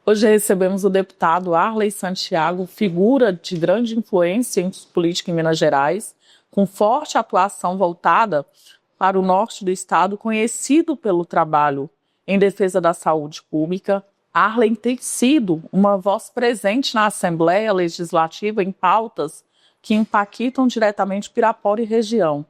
Hoje recebemos o deputado Arley Santiago, figura de grande influência em política em Minas Gerais, com forte atuação voltada para o norte do estado, conhecido pelo trabalho em defesa da saúde pública. Arley tem sido uma voz presente na Assembleia Legislativa em pautas que impactam diretamente Pirapora e região.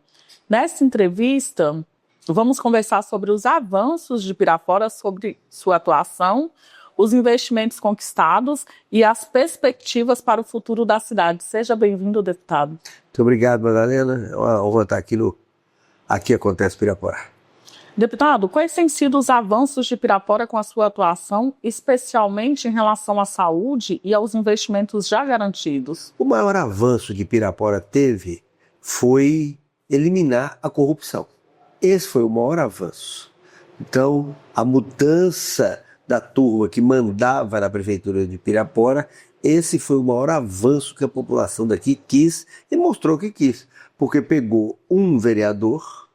Nessa entrevista, vamos conversar sobre os avanços de Pirapora, sobre sua atuação, os investimentos conquistados e as perspectivas para o futuro da cidade. Seja bem-vindo, deputado. Muito obrigado, Madalena. É uma honra estar aqui no Aqui Acontece Pirapora. Deputado, quais têm sido os avanços de Pirapora com a sua atuação, especialmente em relação à saúde e aos investimentos já garantidos? O maior avanço que Pirapora teve foi eliminar a corrupção. Esse foi o maior avanço. Então, a mudança da turma que mandava na prefeitura de Pirapora, esse foi o maior avanço que a população daqui quis e mostrou que quis, porque pegou um vereador,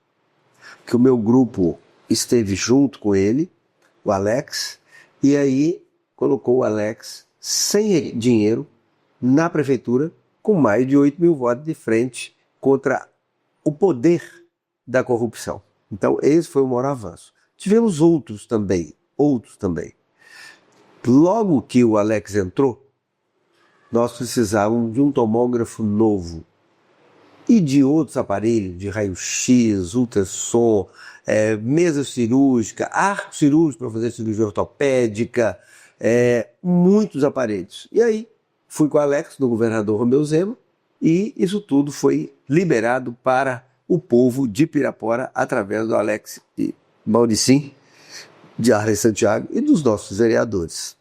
que o meu grupo esteve junto com ele, o Alex, e aí colocou o Alex sem dinheiro na prefeitura, com mais de 8 mil votos de frente contra o poder da corrupção. Então esse foi o maior avanço. Tivemos outros também. Logo que o Alex entrou, nós precisávamos de um tomógrafo novo e de outros aparelhos, de raio-x, ultrassom, mesa cirúrgica, arco cirúrgico para fazer cirurgia ortopédica, muitos aparelhos. E aí fui com o Alex, do governador Romeu Zema, e isso tudo foi liberado para o povo de Pirapora através do Alex e Mauricim, de Arley Santiago e dos nossos vereadores.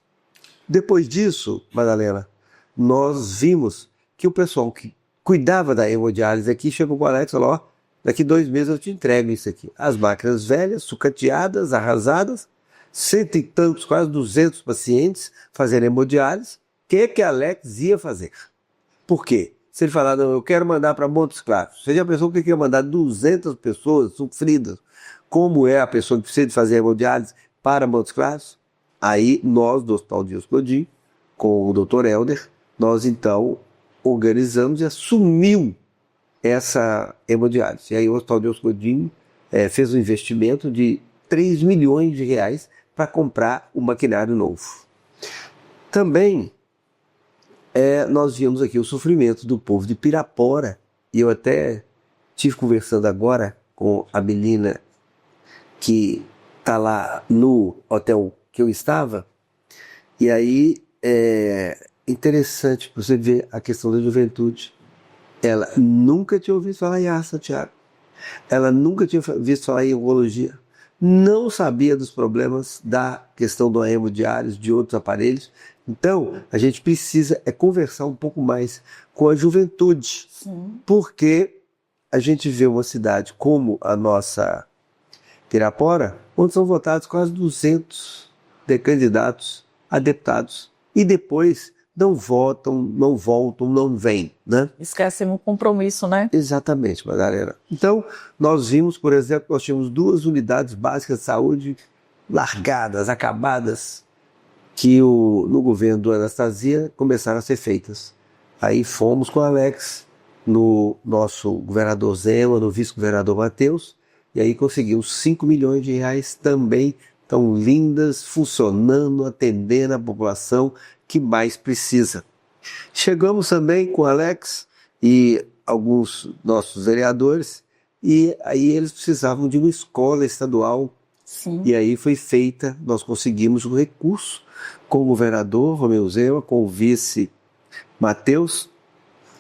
Depois disso, Madalena, nós vimos que o pessoal que cuidava da hemodiálise aqui chegou com o Alex e falou: ó, daqui 2 meses eu te entrego isso aqui. As máquinas velhas, sucateadas, arrasadas, 100 e tantos, quase 200 pacientes fazendo hemodiálise. O que Alex ia fazer? Por quê? Se ele falar, não, eu quero mandar para Montes Claros, você já pensou que ia mandar 200 pessoas sofridas, como é a pessoa que precisa de fazer hemodiálise para Montes Claros? Aí nós, do Hospital Dias Godin, com o Dr. Helder, nós então organizamos e assumiu essa hemodiálise. E aí o Hospital Dias Godin fez um investimento de 3 milhões de reais para comprar um maquinário novo. Também nós vimos aqui o sofrimento do povo de Pirapora, e eu até estive conversando agora com a menina que está lá no hotel que eu estava, e aí é interessante você ver a questão da juventude. Ela nunca tinha ouvido falar em Santiago, ela nunca tinha visto falar em oncologia, não sabia dos problemas da questão do hemodiálise, de outros aparelhos. Então, a gente precisa conversar um pouco mais com a juventude. Sim. Porque a gente vê uma cidade como a nossa Pirapora, onde são votados quase 200 de candidatos a deputados, e depois não votam, não voltam, não vêm, né? Esquecem o compromisso, né? Exatamente, Madalena. Então, nós vimos, por exemplo, nós tínhamos 2 unidades básicas de saúde largadas, acabadas, que no governo do Anastasia começaram a ser feitas. Aí fomos com o Alex, no nosso governador Zema, no vice-governador Matheus, e aí conseguimos 5 milhões de reais também, tão lindas, funcionando, atendendo a população que mais precisa. Chegamos também com o Alex e alguns nossos vereadores, e aí eles precisavam de uma escola estadual. Sim. E aí foi feita, nós conseguimos um recurso com o governador Romeu Zema, com o vice Matheus,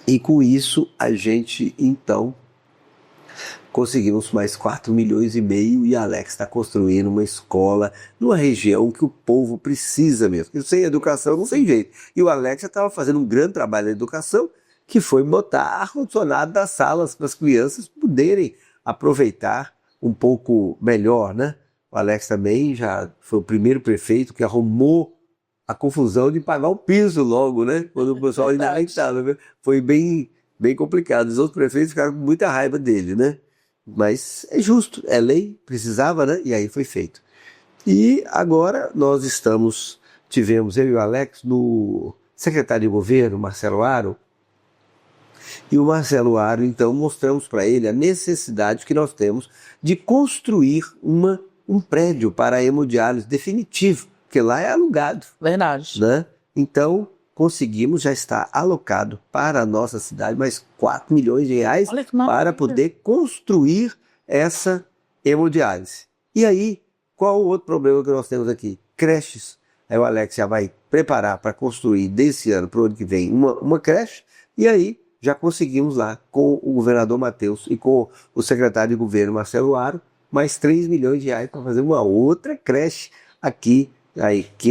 e com isso a gente então conseguimos mais 4 milhões e meio, e Alex está construindo uma escola numa região que o povo precisa mesmo. Porque sem educação não tem jeito. E o Alex já estava fazendo um grande trabalho na educação, que foi botar ar-condicionado das salas para as crianças poderem aproveitar um pouco melhor, né? O Alex também já foi o primeiro prefeito que arrumou a confusão de pagar o piso logo, né? Quando o pessoal ainda estava. Foi bem complicado. Os outros prefeitos ficaram com muita raiva dele, né? Mas é justo, é lei, precisava, né? E aí foi feito. E agora nós estamos tivemos, eu e o Alex, no secretário de governo, Marcelo Aro, e o Marcelo Aro, então, mostramos para ele a necessidade que nós temos de construir um prédio para a hemodiálise definitivo, porque lá é alugado. Verdade. Né? Então, conseguimos, já está alocado para a nossa cidade mais 4 milhões de reais para poder construir essa hemodiálise. E aí, qual o outro problema que nós temos aqui? Creches. Aí o Alex já vai preparar para construir desse ano para o ano que vem uma creche, e aí já conseguimos lá com o governador Matheus e com o secretário de governo Marcelo Aro, mais 3 milhões de reais para fazer uma outra creche aqui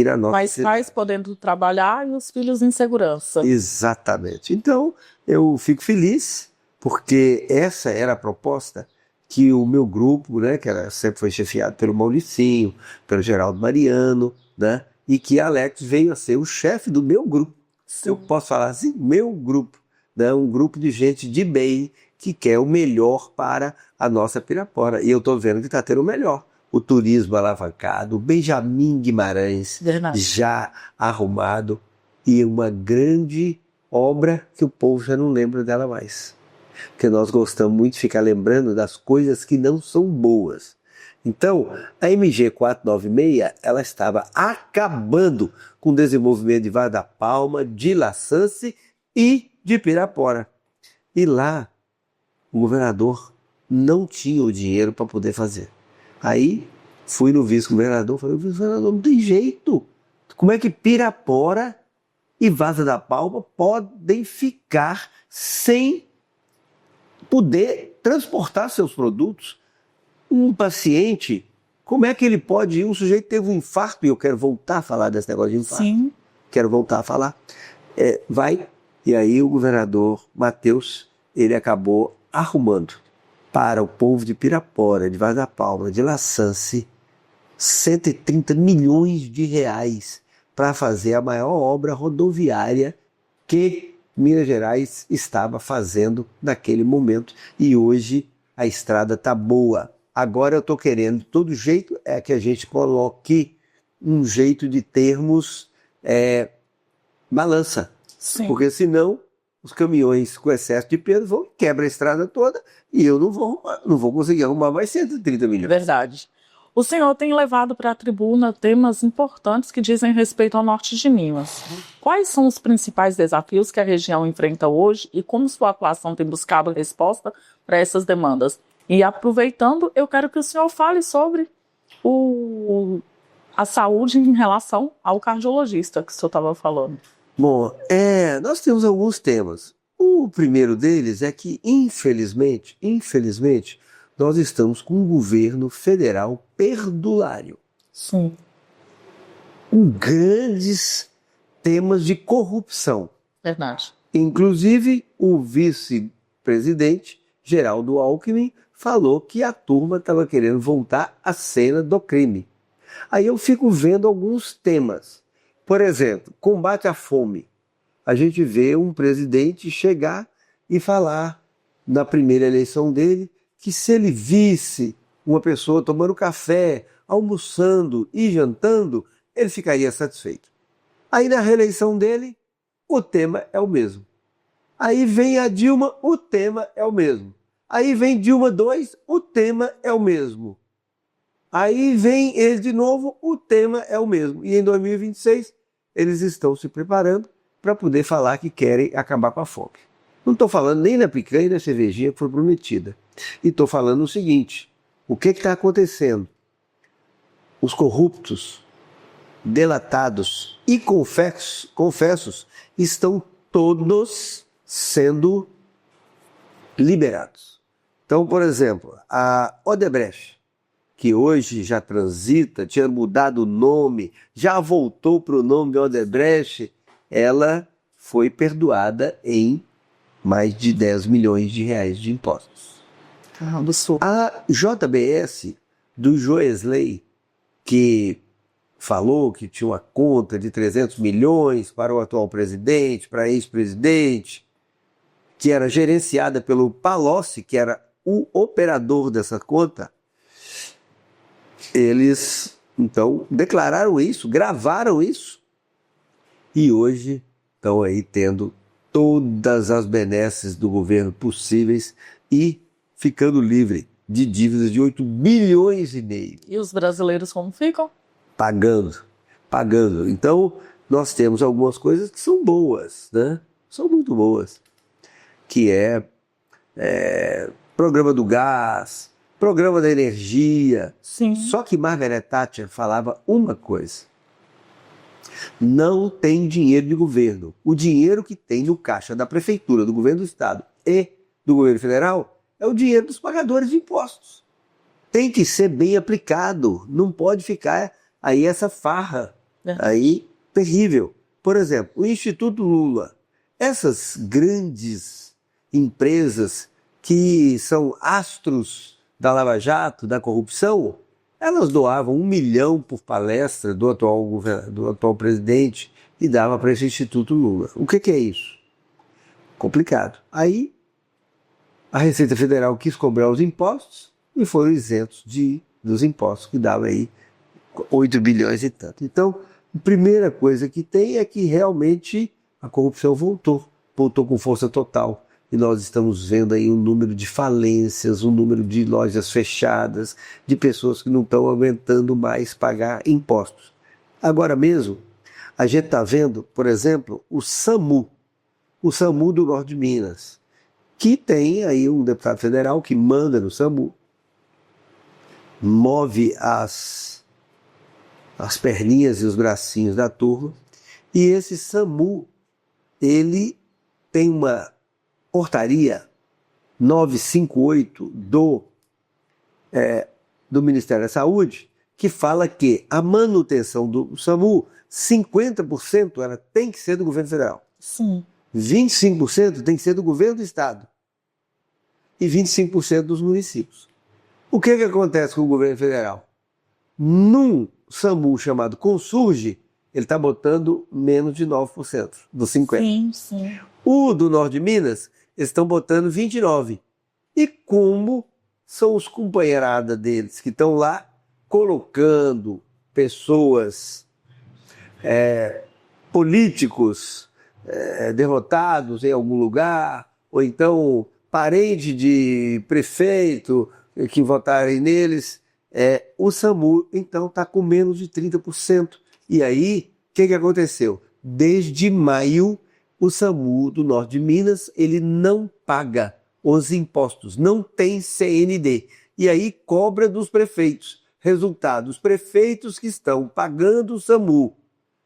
na nossa Mas pais podendo trabalhar e os filhos em segurança. Exatamente. Então, eu fico feliz, porque essa era a proposta que o meu grupo, né, que sempre foi chefiado pelo Mauricinho, pelo Geraldo Mariano, né, e que Alex veio a ser o chefe do meu grupo. Sim. Eu posso falar assim, meu grupo, né, um grupo de gente de bem que quer o melhor para a nossa Pirapora. E eu estou vendo que está tendo o melhor. O turismo alavancado, o Benjamin Guimarães já arrumado, e uma grande obra que o povo já não lembra dela mais. Porque nós gostamos muito de ficar lembrando das coisas que não são boas. Então, a MG 496, ela estava acabando com o desenvolvimento de Vaz da Palma, de La Sance e de Pirapora. E lá, o governador não tinha o dinheiro para poder fazer. Aí, fui no vice-governador, falei, vice-governador, não tem jeito. Como é que Pirapora e Vaz da Palma podem ficar sem poder transportar seus produtos? Um paciente, como é que ele pode ir? Um sujeito teve um infarto, e eu quero voltar a falar desse negócio de infarto. Sim. Quero voltar a falar. Vai, e aí o governador Matheus, ele acabou arrumando para o povo de Pirapora, de Vaz da Palma, de La Sance, 130 milhões de reais para fazer a maior obra rodoviária que Minas Gerais estava fazendo naquele momento. E hoje a estrada está boa. Agora eu estou querendo, de todo jeito, que a gente coloque um jeito de termos balança. Sim. Porque senão os caminhões com excesso de peso vão e quebram a estrada toda, e eu não vou conseguir arrumar mais 130 milhões. Verdade. O senhor tem levado para a tribuna temas importantes que dizem respeito ao norte de Minas. Quais são os principais desafios que a região enfrenta hoje e como sua atuação tem buscado resposta para essas demandas? E aproveitando, eu quero que o senhor fale sobre a saúde em relação ao cardiologista que o senhor estava falando. Bom, nós temos alguns temas. O primeiro deles é que, infelizmente, nós estamos com um governo federal perdulário. Sim. Com grandes temas de corrupção. Verdade. Inclusive, o vice-presidente, Geraldo Alckmin, falou que a turma estava querendo voltar à cena do crime. Aí eu fico vendo alguns temas. Por exemplo, combate à fome. A gente vê um presidente chegar e falar, na primeira eleição dele, que se ele visse uma pessoa tomando café, almoçando e jantando, ele ficaria satisfeito. Aí na reeleição dele, o tema é o mesmo. Aí vem a Dilma, o tema é o mesmo. Aí vem Dilma 2, o tema é o mesmo. Aí vem ele de novo, o tema é o mesmo. E em 2026, eles estão se preparando para poder falar que querem acabar com a fome. Não estou falando nem na picanha e na cervejinha que foi prometida. E estou falando o seguinte, o que está acontecendo? Os corruptos, delatados e confessos estão todos sendo liberados. Então, por exemplo, a Odebrecht, que hoje já transita, tinha mudado o nome, já voltou para o nome Odebrecht, ela foi perdoada em mais de 10 milhões de reais de impostos. A JBS do Joesley, que falou que tinha uma conta de 300 milhões para o atual presidente, para ex-presidente, que era gerenciada pelo Palocci, que era o operador dessa conta, eles, então, declararam isso, gravaram isso e hoje estão aí tendo todas as benesses do governo possíveis e ficando livre de dívidas de 8 bilhões e meio. E os brasileiros como ficam? Pagando. Então, nós temos algumas coisas que são boas, né? São muito boas. Que é programa do gás, programa da energia. Sim. Só que Margaret Thatcher falava uma coisa. Não tem dinheiro de governo. O dinheiro que tem no caixa da prefeitura, do governo do estado e do governo federal é o dinheiro dos pagadores de impostos. Tem que ser bem aplicado. Não pode ficar aí essa farra aí terrível. Por exemplo, o Instituto Lula. Essas grandes empresas que são astros da Lava Jato, da corrupção, elas doavam 1 milhão por palestra do atual presidente e dava para esse Instituto Lula. O que é isso? Complicado. Aí a Receita Federal quis cobrar os impostos e foram isentos dos impostos, que dava aí 8 bilhões e tanto. Então, a primeira coisa que tem é que realmente a corrupção voltou com força total. E nós estamos vendo aí um número de falências, um número de lojas fechadas, de pessoas que não estão aguentando mais pagar impostos. Agora mesmo, a gente está vendo, por exemplo, o SAMU do Norte de Minas, que tem aí um deputado federal que manda no SAMU, move as perninhas e os bracinhos da turma, e esse SAMU, ele tem uma portaria 958 do Ministério da Saúde, que fala que a manutenção do SAMU, 50% ela tem que ser do governo federal. Sim. 25% tem que ser do governo do estado. E 25% dos municípios. O que acontece com o governo federal? Num SAMU chamado Consurge, ele está botando menos de 9% dos 50%. Sim. O do Norte de Minas, eles estão botando 29%. E como são os companheiradas deles que estão lá colocando pessoas, políticos derrotados em algum lugar, ou então parente de prefeito que votarem neles, o SAMU então está com menos de 30%. E aí, o que aconteceu? Desde maio, o SAMU do Norte de Minas, ele não paga os impostos, não tem CND. E aí cobra dos prefeitos. Resultado, os prefeitos que estão pagando o SAMU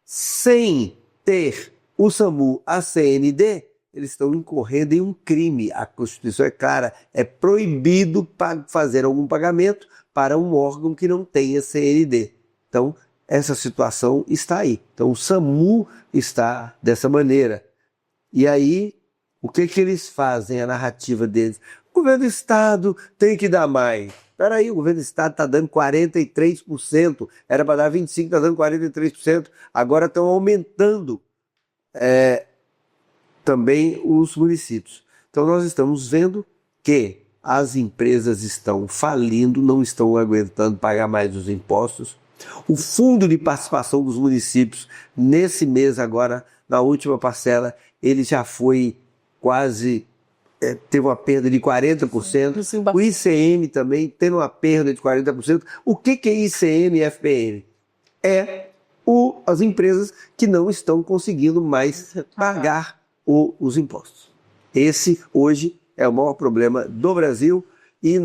sem ter o SAMU a CND, eles estão incorrendo em um crime. A Constituição é clara, é proibido fazer algum pagamento para um órgão que não tenha CND. Então, essa situação está aí. Então, o SAMU está dessa maneira. E aí, o que eles fazem, a narrativa deles? O governo do estado tem que dar mais. Espera aí, o governo do estado está dando 43%, era para dar 25%, está dando 43%, agora estão aumentando também os municípios. Então nós estamos vendo que as empresas estão falindo, não estão aguentando pagar mais os impostos. O fundo de participação dos municípios, nesse mês agora, na última parcela, ele já foi quase, teve uma perda de 40%. Sim, o ICM também teve uma perda de 40%. O que é ICM e FPM? As empresas que não estão conseguindo mais pagar os impostos. Esse, hoje, é o maior problema do Brasil e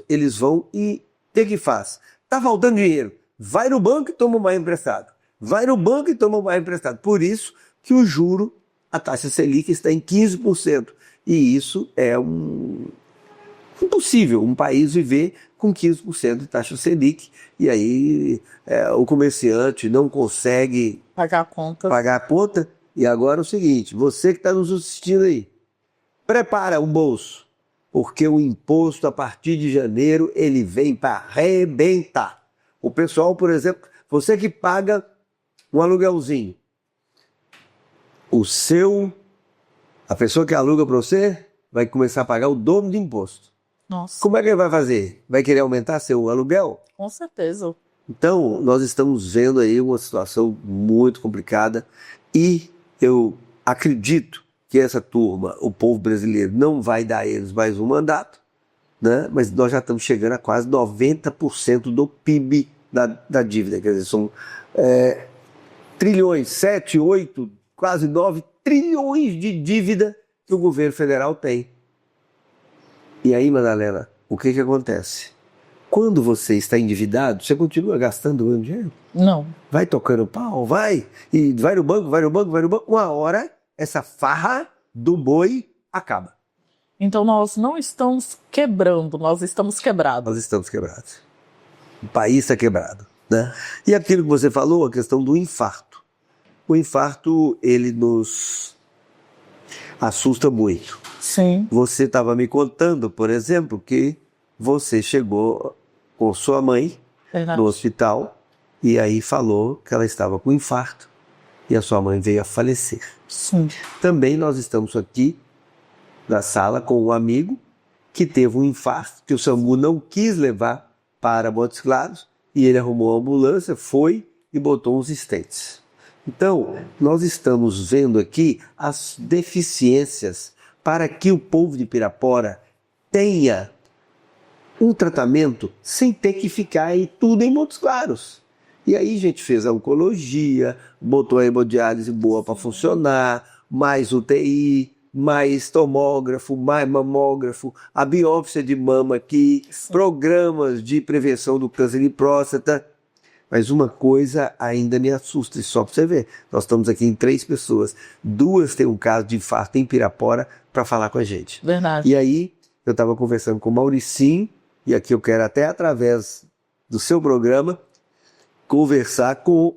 eles vão e o que faz? Está faltando dinheiro. Vai no banco e toma mais emprestado. Vai no banco e toma mais emprestado. Por isso que o juro, a taxa Selic está em 15%. E isso é impossível um país viver com 15% de taxa Selic. E aí o comerciante não consegue pagar a conta. E agora é o seguinte, você que está nos assistindo aí, prepara o bolso, porque o imposto a partir de janeiro ele vem para arrebentar. O pessoal, por exemplo, você que paga um aluguelzinho, a pessoa que aluga para você vai começar a pagar o dobro de imposto. Nossa. Como é que ele vai fazer? Vai querer aumentar seu aluguel? Com certeza. Então, nós estamos vendo aí uma situação muito complicada E eu acredito que essa turma, o povo brasileiro, não vai dar a eles mais um mandato, né? Mas nós já estamos chegando a quase 90% do PIB da dívida. Quer dizer, são trilhões, 7, 8, quase 9 trilhões de dívida que o governo federal tem. E aí, Madalena, o que acontece? Quando você está endividado, você continua gastando o dinheiro? Não. Vai tocando pau, vai, e vai no banco, vai no banco, vai no banco. Uma hora, essa farra do boi acaba. Então nós não estamos quebrando, nós estamos quebrados. Nós estamos quebrados. O país está quebrado, né? E aquilo que você falou, a questão do infarto. O infarto, ele nos assusta muito. Sim. Você estava me contando, por exemplo, que você chegou com sua mãe Verdade. no hospital e aí falou que ela estava com infarto e a sua mãe veio a falecer. Sim. Também nós estamos aqui na sala com um amigo que teve um infarto que o SAMU não quis levar para Montes Claros e ele arrumou a ambulância, foi e botou uns stents. Então, nós estamos vendo aqui as deficiências para que o povo de Pirapora tenha um tratamento sem ter que ficar aí tudo em Montes Claros. E aí a gente fez a oncologia, botou a hemodiálise boa para funcionar, mais UTI, mais tomógrafo, mais mamógrafo, a biópsia de mama aqui, programas de prevenção do câncer de próstata. Mas uma coisa ainda me assusta, só para você ver. Nós estamos aqui em 3 pessoas. 2 têm um caso de infarto em Pirapora para falar com a gente. Verdade. E aí eu estava conversando com o Mauricinho, e aqui eu quero até através do seu programa conversar com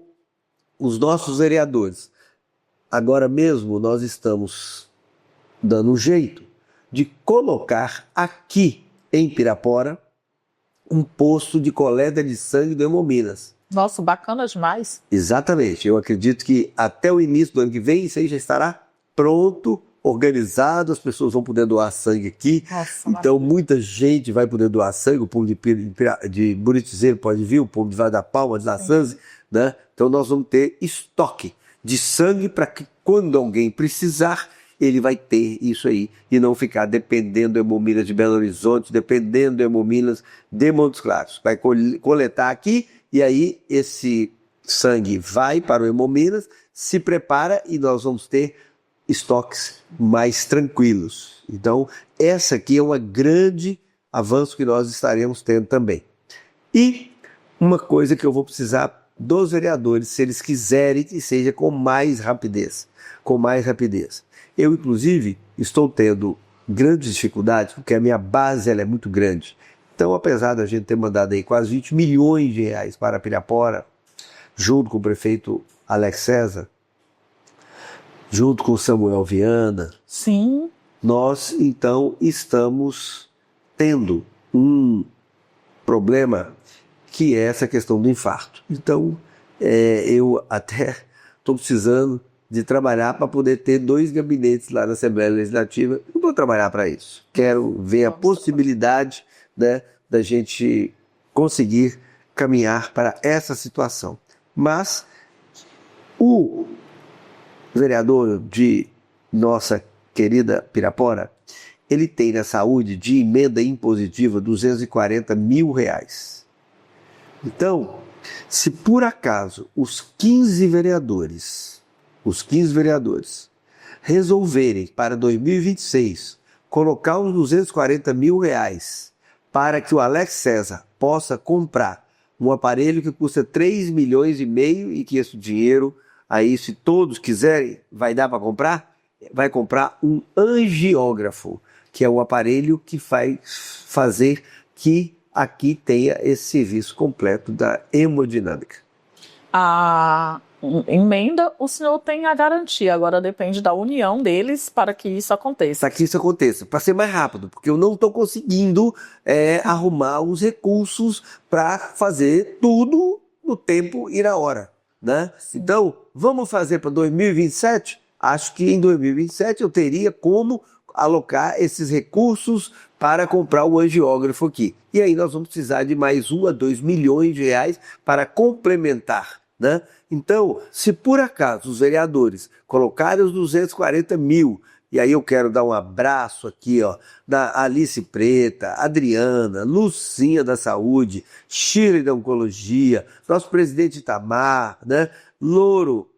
os nossos vereadores. Agora mesmo nós estamos dando um jeito de colocar aqui em Pirapora um posto de coleta de sangue do Hemominas. Nossa, bacana demais. Exatamente. Eu acredito que até o início do ano que vem isso aí já estará pronto, organizado, as pessoas vão poder doar sangue aqui. Nossa, então muita gente vai poder doar sangue, o povo de Buritizeiro pode vir, o povo de Vale da Palma, de Naçãs, né? Então nós vamos ter estoque de sangue para que quando alguém precisar, ele vai ter isso aí e não ficar dependendo do Hemominas de Belo Horizonte, dependendo do Hemominas de Montes Claros. Vai coletar aqui e aí esse sangue vai para o Hemominas, se prepara e nós vamos ter estoques mais tranquilos. Então, essa aqui é um grande avanço que nós estaremos tendo também. E uma coisa que eu vou precisar dos vereadores, se eles quiserem que seja com mais rapidez. Com mais rapidez. Eu, inclusive, estou tendo grandes dificuldades, porque a minha base ela é muito grande. Então, apesar da gente ter mandado aí quase 20 milhões de reais para Pirapora, junto com o prefeito Alex César, junto com o Samuel Viana, sim, nós, então, estamos tendo um problema que é essa questão do infarto. Então, eu até estou precisando de trabalhar para poder ter 2 gabinetes lá na Assembleia Legislativa. Eu vou trabalhar para isso. Quero ver a possibilidade, né, da gente conseguir caminhar para essa situação. Mas o vereador de nossa querida Pirapora, ele tem na saúde de emenda impositiva R$240 mil. Então, se por acaso os 15 vereadores resolverem para 2026 colocar uns R$240 mil para que o Alex César possa comprar um aparelho que custa 3,5 milhões e que esse dinheiro, aí se todos quiserem, vai dar para comprar? Vai comprar um angiógrafo, que é o aparelho que vai fazer que aqui tenha esse serviço completo da hemodinâmica. A emenda, o senhor tem a garantia, agora depende da união deles para que isso aconteça. Para que isso aconteça, para ser mais rápido, porque eu não estou conseguindo arrumar os recursos para fazer tudo no tempo e na hora, né? Então, vamos fazer para 2027? Acho que em 2027 eu teria como alocar esses recursos para comprar o angiógrafo aqui. E aí nós vamos precisar de mais R$1 a R$2 milhões para complementar né? Então, se por acaso os vereadores colocarem os 240 mil, e aí eu quero dar um abraço aqui, ó, da Alice Preta, Adriana, Lucinha da Saúde, Shirley da Oncologia, nosso presidente Itamar, né? Louro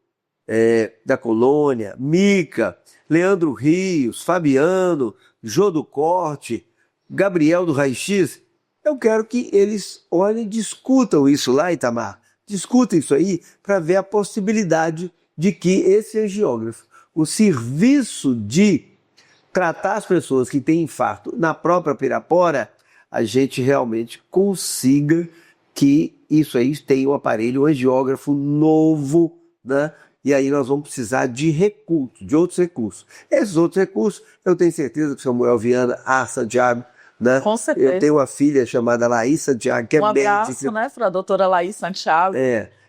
da Colônia, Mica, Leandro Rios, Fabiano, Jô do Corte, Gabriel do Raio-X. Eu quero que eles olhem e discutam isso lá, Itamar. Discutam isso aí para ver a possibilidade de que esse angiógrafo, o serviço de tratar as pessoas que têm infarto na própria Pirapora, a gente realmente consiga que isso aí tenha um aparelho, um angiógrafo novo, né? E aí nós vamos precisar de recursos, de outros recursos. Esses outros recursos, eu tenho certeza que o Samuel Viana, Santiago, né? Com certeza. Eu tenho uma filha chamada Laís Santiago, que é médica. Um abraço, né, para a doutora Laís Santiago.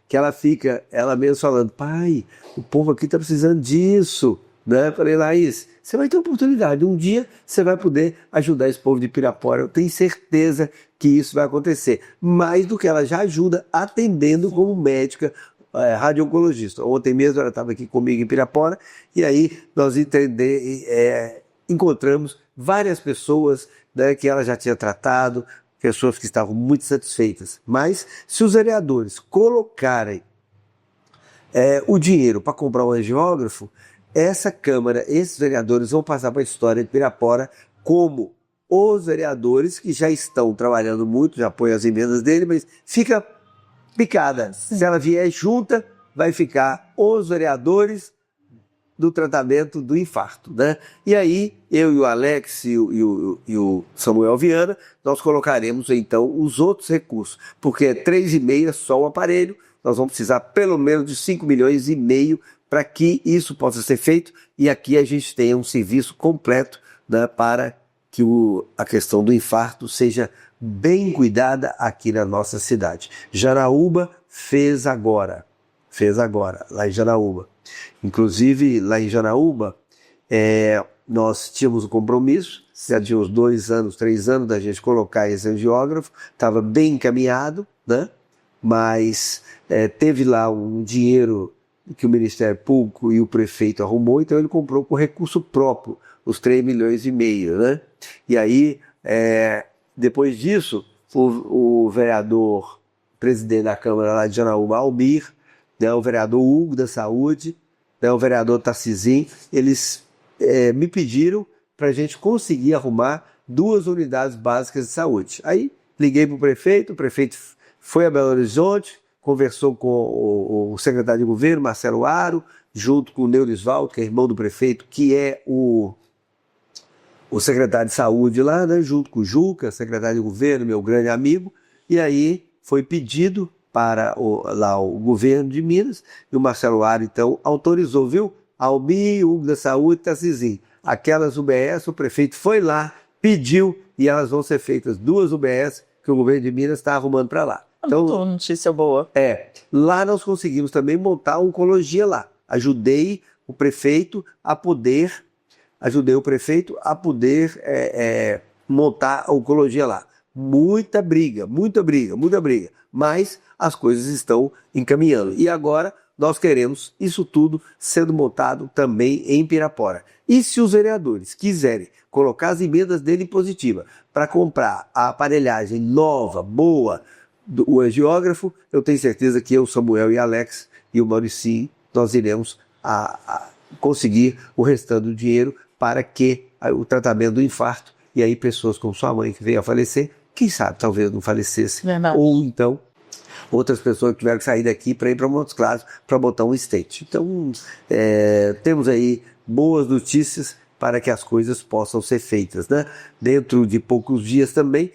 Que ela fica, ela mesmo falando, pai, o povo aqui está precisando disso, né? Eu falei, Laís, você vai ter oportunidade, um dia você vai poder ajudar esse povo de Pirapora, eu tenho certeza que isso vai acontecer, mais do que ela já ajuda atendendo como médica, radio-oncologista. Ontem mesmo ela estava aqui comigo em Pirapora, e aí nós encontramos várias pessoas, né, que ela já tinha tratado, pessoas que estavam muito satisfeitas. Mas se os vereadores colocarem o dinheiro para comprar um angiógrafo, essa Câmara, esses vereadores vão passar para a história de Pirapora como os vereadores que já estão trabalhando muito, já apoiam as emendas dele, mas fica picada. Sim. Se ela vier junta, vai ficar os vereadores do tratamento do infarto, né? E aí, eu e o Alex e o Samuel Viana, nós colocaremos então os outros recursos, porque 3,5 é só o aparelho, nós vamos precisar pelo menos de 5,5 milhões para que isso possa ser feito, e aqui a gente tenha um serviço completo, né, para que a questão do infarto seja bem cuidada aqui na nossa cidade. Janaúba fez agora, lá em Janaúba. Inclusive, lá em Janaúba, nós tínhamos um compromisso, já tinha uns 2 anos, 3 anos da gente colocar esse angiógrafo, estava bem encaminhado, né? Mas teve lá um dinheiro que o Ministério Público e o prefeito arrumou, então ele comprou com recurso próprio, os 3,5 milhões, né? E aí, depois disso, o vereador, presidente da Câmara lá de Janaúba, Almir, né, o vereador Hugo da Saúde, né, o vereador Tarcisim, eles me pediram para a gente conseguir arrumar 2 unidades básicas de saúde. Aí liguei para o prefeito foi a Belo Horizonte, conversou com o secretário de governo, Marcelo Aro, junto com o Neurisvaldo, que é irmão do prefeito, que é o secretário de saúde lá, né, junto com o Juca, secretário de governo, meu grande amigo, e aí foi pedido para o governo de Minas, e o Marcelo Aro, então, autorizou, viu? Albi, Hugo da Saúde, Tarcisim. Aquelas UBS, o prefeito foi lá, pediu, e elas vão ser feitas 2 UBS que o governo de Minas está arrumando para lá. Então, notícia boa. Lá nós conseguimos também montar a oncologia lá. Ajudei o prefeito a poder montar a oncologia lá. Muita briga, mas as coisas estão encaminhando. E agora nós queremos isso tudo sendo montado também em Pirapora. E se os vereadores quiserem colocar as emendas dele em positiva para comprar a aparelhagem nova, boa, o angiógrafo, eu tenho certeza que eu, Samuel e Alex e o Mauricinho, nós iremos conseguir o restante do dinheiro para que o tratamento do infarto, e aí pessoas como sua mãe que veio a falecer, quem sabe talvez não falecesse. Verdade. Ou então outras pessoas que tiveram que sair daqui para ir para Montes Claros para botar um stent. Então temos aí boas notícias para que as coisas possam ser feitas, né? Dentro de poucos dias também,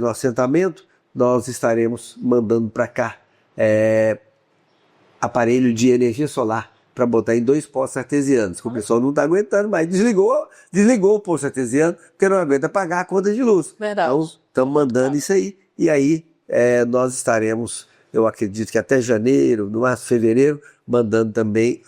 no assentamento, nós estaremos mandando para cá aparelho de energia solar para botar em 2 postos artesianos, que o pessoal não está aguentando mais. Desligou o posto artesiano, porque não aguenta pagar a conta de luz. Verdade. Então, estamos mandando isso aí, e aí nós estaremos, eu acredito que até janeiro, no máximo fevereiro, mandando também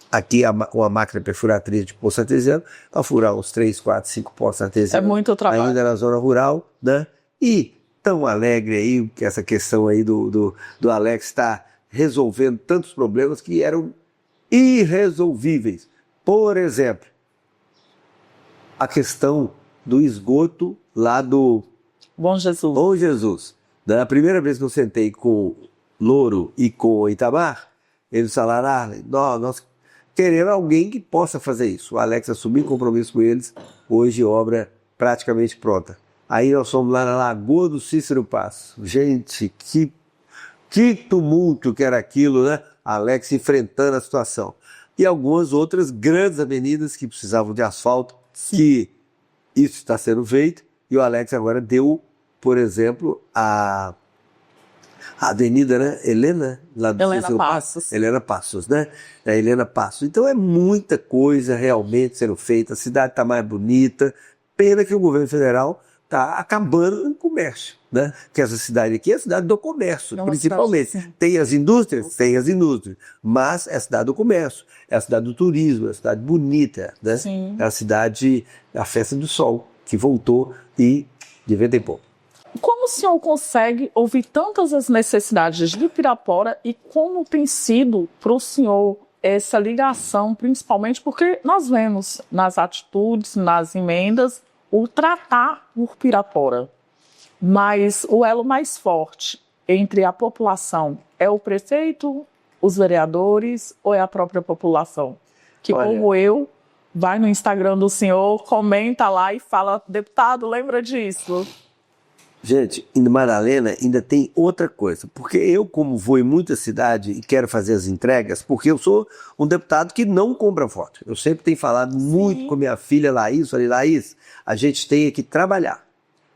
aqui uma máquina perfuratriz de poço artesiano, para furar uns 3, 4, 5 poços artesianos. É muito trabalho. Ainda na zona rural, né? E tão alegre aí, que essa questão aí do Alex está resolvendo tantos problemas que eram irresolvíveis. Por exemplo, a questão do esgoto lá do Bom Jesus. Bom Jesus. Da primeira vez que eu sentei com Louro e com Itamar, eles falaram, nós queremos alguém que possa fazer isso. O Alex assumiu compromisso com eles, hoje obra praticamente pronta. Aí nós fomos lá na Lagoa do Cícero Passo. Gente, que tumulto que era aquilo, né? Alex enfrentando a situação. E algumas outras grandes avenidas que precisavam de asfalto, que isso está sendo feito, e o Alex agora deu, por exemplo, a avenida, né? Helena Passos. Helena Passos, né? É Helena Passos. Então é muita coisa realmente sendo feita, a cidade está mais bonita, pena que o governo federal está acabando no comércio, né? Que essa cidade aqui é a cidade do comércio, principalmente. Cidade, tem as indústrias, mas é a cidade do comércio, é a cidade do turismo, é a cidade bonita, né? Sim. É a cidade, a festa do sol, que voltou e de vento em pouco. Como o senhor consegue ouvir tantas as necessidades de Pirapora e como tem sido para o senhor essa ligação, principalmente porque nós vemos nas atitudes, nas emendas, o tratar por Pirapora. Mas o elo mais forte entre a população é o prefeito, os vereadores ou é a própria população? Que, olha, como eu, vai no Instagram do senhor, comenta lá e fala, deputado, lembra disso? Gente, em Madalena ainda tem outra coisa, porque eu, como vou em muita cidade e quero fazer as entregas, porque eu sou um deputado que não compra voto. Eu sempre tenho falado muito com minha filha Laís, falei, Laís, a gente tem que trabalhar.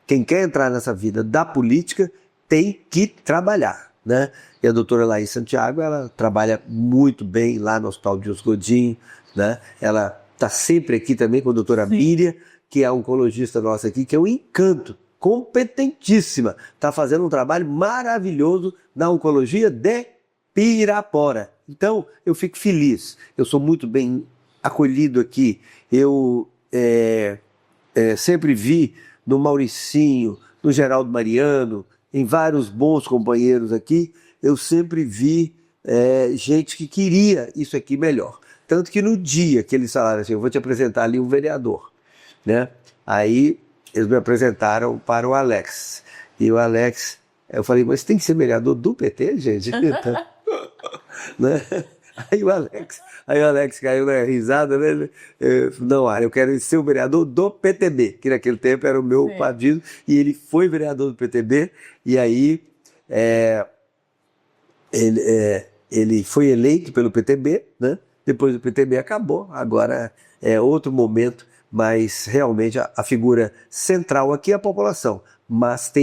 Quem quer entrar nessa vida da política tem que trabalhar, né? E a doutora Laís Santiago, ela trabalha muito bem lá no Hospital Dias Godinho, né? Ela está sempre aqui também com a doutora Miriam, que é a oncologista nossa aqui, que é um encanto, competentíssima, está fazendo um trabalho maravilhoso na oncologia de Pirapora. Então, eu fico feliz, eu sou muito bem acolhido aqui, eu sempre vi no Mauricinho, no Geraldo Mariano, em vários bons companheiros aqui, eu sempre vi gente que queria isso aqui melhor. Tanto que no dia que eles falaram assim, eu vou te apresentar ali um vereador, né? Aí eles me apresentaram para o Alex. E o Alex, eu falei, mas tem que ser vereador do PT, gente? Né? Aí o Alex caiu na risada, né? Não, eu quero ser o vereador do PTB, que naquele tempo era o meu partido, e ele foi vereador do PTB, e aí ele foi eleito pelo PTB, né? Depois do PTB acabou, agora é outro momento, mas realmente a figura central aqui é a população, mas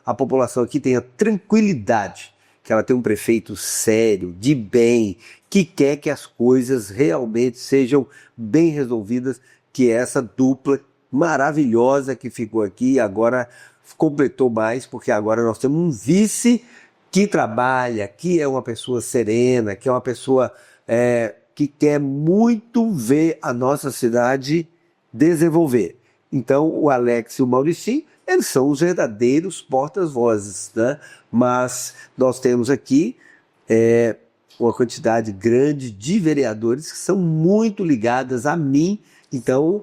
a população aqui tem a tranquilidade, que ela tem um prefeito sério, de bem, que quer que as coisas realmente sejam bem resolvidas, que é essa dupla maravilhosa que ficou aqui e agora completou mais, porque agora nós temos um vice que trabalha, que é uma pessoa serena, que é uma pessoa que quer muito ver a nossa cidade desenvolver. Então, o Alex e o Mauricinho, eles são os verdadeiros portas-vozes, né? Mas nós temos aqui uma quantidade grande de vereadores que são muito ligadas a mim, então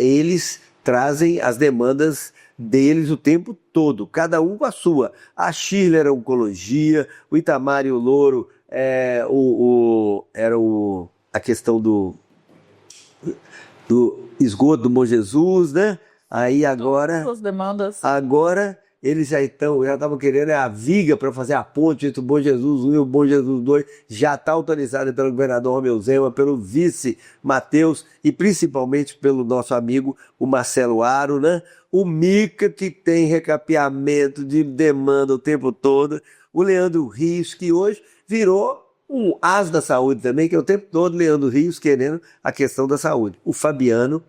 eles trazem as demandas deles o tempo todo, cada um com a sua. A Shirley era oncologia, o Itamar e o Louro era a questão do esgoto do Bom Jesus, né? Aí agora, suas demandas. Agora eles já estavam querendo a viga para fazer a ponte entre o Bom Jesus 1 e o Bom Jesus 2, já está autorizada pelo governador Romeu Zema, pelo vice Matheus e principalmente pelo nosso amigo o Marcelo Aro, né? O Mica, que tem recapeamento de demanda o tempo todo, o Leandro Rios, que hoje virou um as da saúde também, que é o tempo todo Leandro Rios querendo a questão da saúde. O Fabiano,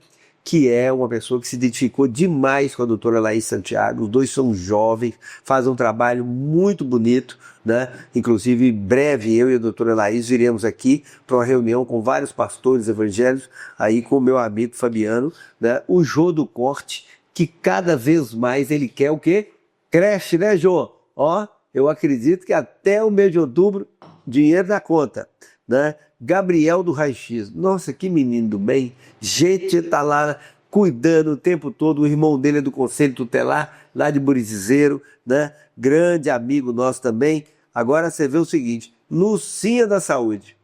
que é uma pessoa que se identificou demais com a doutora Laís Santiago, os dois são jovens, fazem um trabalho muito bonito, né? Inclusive, em breve, eu e a doutora Laís iremos aqui para uma reunião com vários pastores evangélicos, aí com o meu amigo Fabiano, né? O Jô do Corte, que cada vez mais ele quer o quê? Creche, né, Jô? Ó, eu acredito que até o mês de outubro dinheiro na conta, né? Gabriel do Raio-X, nossa, que menino do bem, gente tá lá cuidando o tempo todo, o irmão dele é do Conselho Tutelar, lá de Burizizeiro, né? Grande amigo nosso também. Agora você vê o seguinte, Lucinha da Saúde,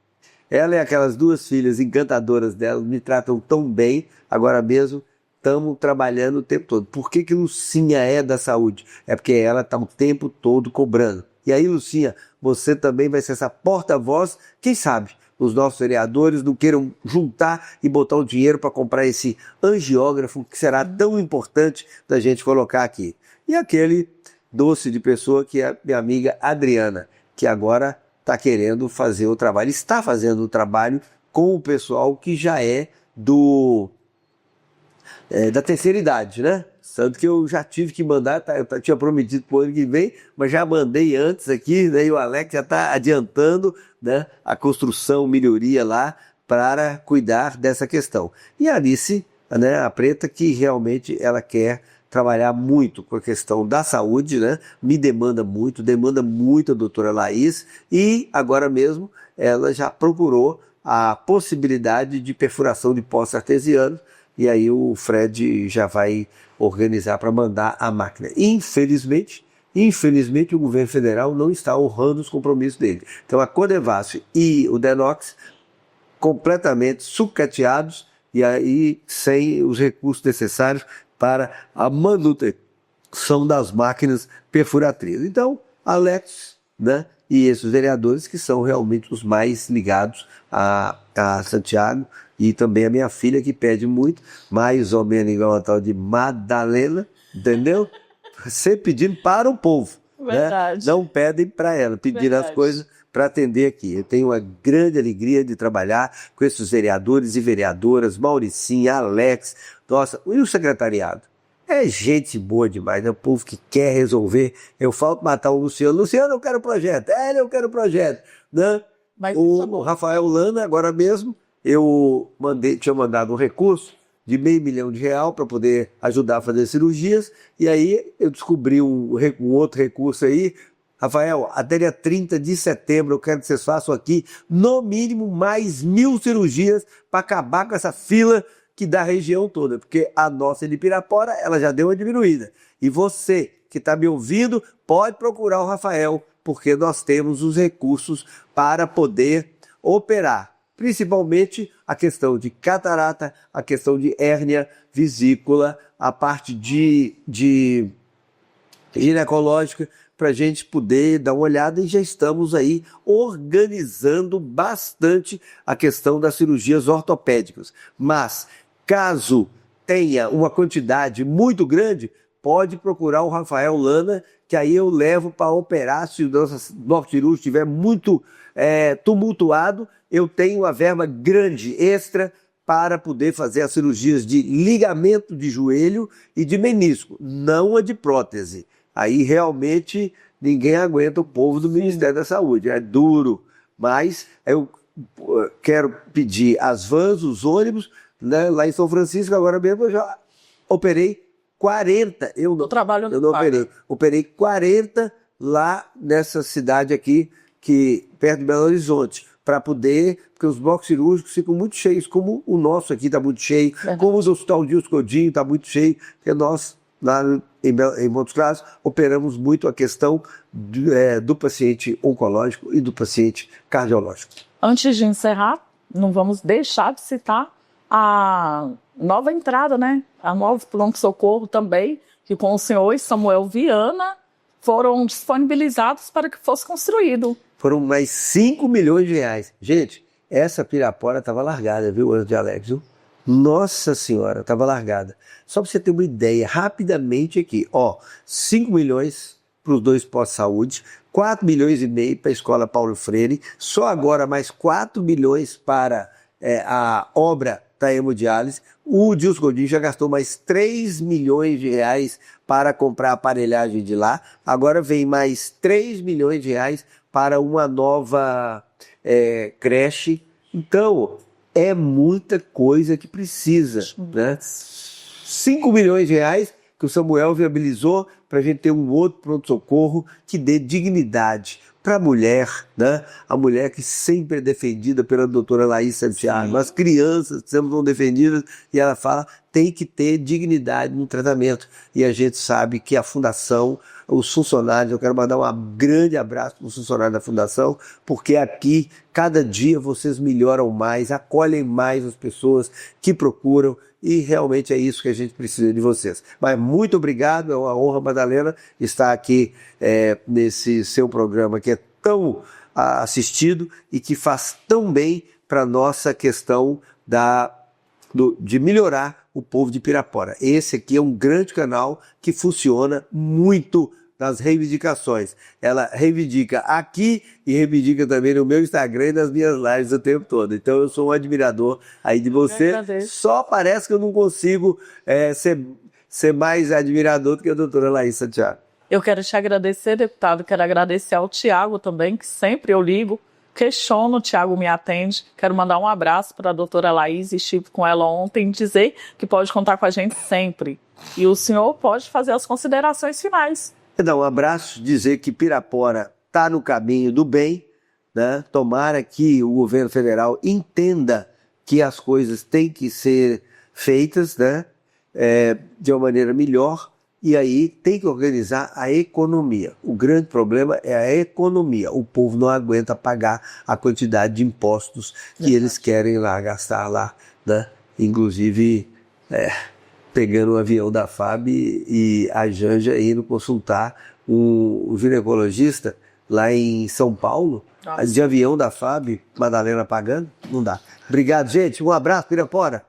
ela e aquelas duas filhas encantadoras dela, me tratam tão bem, agora mesmo estamos trabalhando o tempo todo. Por que que Lucinha é da saúde? É porque ela está o tempo todo cobrando. E aí, Lucinha, você também vai ser essa porta-voz, quem sabe os nossos vereadores não queiram juntar e botar o dinheiro para comprar esse angiógrafo que será tão importante da gente colocar aqui. E aquele doce de pessoa que é a minha amiga Adriana, que agora está querendo fazer o trabalho, está fazendo o trabalho com o pessoal que já é da terceira idade, né? Tanto que eu já tive que mandar, eu tinha prometido para o ano que vem, mas já mandei antes aqui, né? E o Alex já está adiantando, né, a construção, melhoria lá para cuidar dessa questão. E a Alice, né, a Preta, que realmente ela quer trabalhar muito com a questão da saúde, né? Me demanda muito a doutora Laís, e agora mesmo ela já procurou a possibilidade de perfuração de poços artesianos, e aí o Fred já vai organizar para mandar a máquina. Infelizmente, o governo federal não está honrando os compromissos dele. Então a Codevasf e o Denox completamente sucateados e aí sem os recursos necessários para a manutenção das máquinas perfuratrias. Então, Alex, né, e esses vereadores que são realmente os mais ligados a Santiago, e também a minha filha que pede muito, mais ou menos igual a tal de Madalena, entendeu? Sempre pedindo para o povo, né? Não pedem para ela, pedindo as coisas para atender aqui. Eu tenho uma grande alegria de trabalhar com esses vereadores e vereadoras, Mauricinha, Alex, nossa, e o secretariado? É gente boa demais, é o povo que quer resolver. Eu falo para matar o Luciano, eu quero projeto, eu quero projeto, né? Mas o Rafael Lana, agora mesmo, tinha mandado um recurso de R$500 mil para poder ajudar a fazer cirurgias, e aí eu descobri um outro recurso aí. Rafael, até dia 30 de setembro eu quero que vocês façam aqui no mínimo mais 1.000 cirurgias para acabar com essa fila que dá a região toda, porque a nossa de Pirapora, ela já deu uma diminuída. E você que está me ouvindo, pode procurar o Rafael, porque nós temos os recursos para poder operar. Principalmente a questão de catarata, a questão de hérnia vesícula, a parte de ginecológica, para a gente poder dar uma olhada, e já estamos aí organizando bastante a questão das cirurgias ortopédicas. Mas, caso tenha uma quantidade muito grande, pode procurar o Rafael Lana, que aí eu levo para operar. Se o nosso cirúrgico estiver muito tumultuado, eu tenho uma verba grande, extra, para poder fazer as cirurgias de ligamento de joelho e de menisco, não a de prótese. Aí realmente ninguém aguenta o povo do Ministério da Saúde, é duro. Mas eu quero pedir as vans, os ônibus, né, lá em São Francisco, agora mesmo eu já operei 40. Eu não operei 40 lá nessa cidade aqui, perto de Belo Horizonte, para poder, porque os blocos cirúrgicos ficam muito cheios, como o nosso aqui está muito cheio, como o Hospital Dilson Codinho está muito cheio, porque nós, lá em Montes Claros, operamos muito a questão do paciente oncológico e do paciente cardiológico. Antes de encerrar, não vamos deixar de citar a nova entrada, né? A nova pronto-socorro também, que com o senhor Samuel Viana foram disponibilizados para que fosse construído. Foram mais R$5 milhões. Gente, essa Pirapora estava largada, viu, antes de Alex, viu? Nossa Senhora, estava largada. Só para você ter uma ideia, rapidamente aqui, 5 milhões para os 2 pós-saúde, 4,5 milhões para a Escola Paulo Freire, só agora mais 4 milhões para a obra da hemodiálise. O Dilson Godinho já gastou mais R$3 milhões para comprar a aparelhagem de lá. Agora vem mais R$3 milhões para uma nova creche. Então, é muita coisa que precisa, né? R$5 milhões que o Samuel viabilizou para a gente ter um outro pronto-socorro que dê dignidade para a mulher, né? A mulher que sempre é defendida pela doutora Laís Santiago. As crianças sempre são defendidas e ela fala tem que ter dignidade no tratamento. E a gente sabe que a Fundação, os funcionários, eu quero mandar um grande abraço para os funcionários da Fundação, porque aqui, cada dia, vocês melhoram mais, acolhem mais as pessoas que procuram, e realmente é isso que a gente precisa de vocês. Mas muito obrigado, é uma honra, Madalena, estar aqui nesse seu programa que é tão assistido e que faz tão bem para a nossa questão de melhorar o povo de Pirapora. Esse aqui é um grande canal que funciona muito nas reivindicações. Ela reivindica aqui e reivindica também no meu Instagram e nas minhas lives o tempo todo. Então eu sou um admirador aí de você. Só parece que eu não consigo ser mais admirador do que a doutora Laís Santiago. Eu quero te agradecer, deputado. Quero agradecer ao Tiago também, que sempre eu ligo. Questiono, o Tiago me atende. Quero mandar um abraço para a doutora Laís, estive com ela ontem, dizer que pode contar com a gente sempre. E o senhor pode fazer as considerações finais. Dar um abraço, dizer que Pirapora está no caminho do bem, né? Tomara que o governo federal entenda que as coisas têm que ser feitas, né? De uma maneira melhor. E aí tem que organizar a economia. O grande problema é a economia. O povo não aguenta pagar a quantidade de impostos que eles querem lá gastar lá, né? Inclusive pegando o avião da FAB e a Janja indo consultar um ginecologista lá em São Paulo. Nossa. De avião da FAB, Madalena pagando, não dá. Obrigado, gente. Um abraço, Pirapora.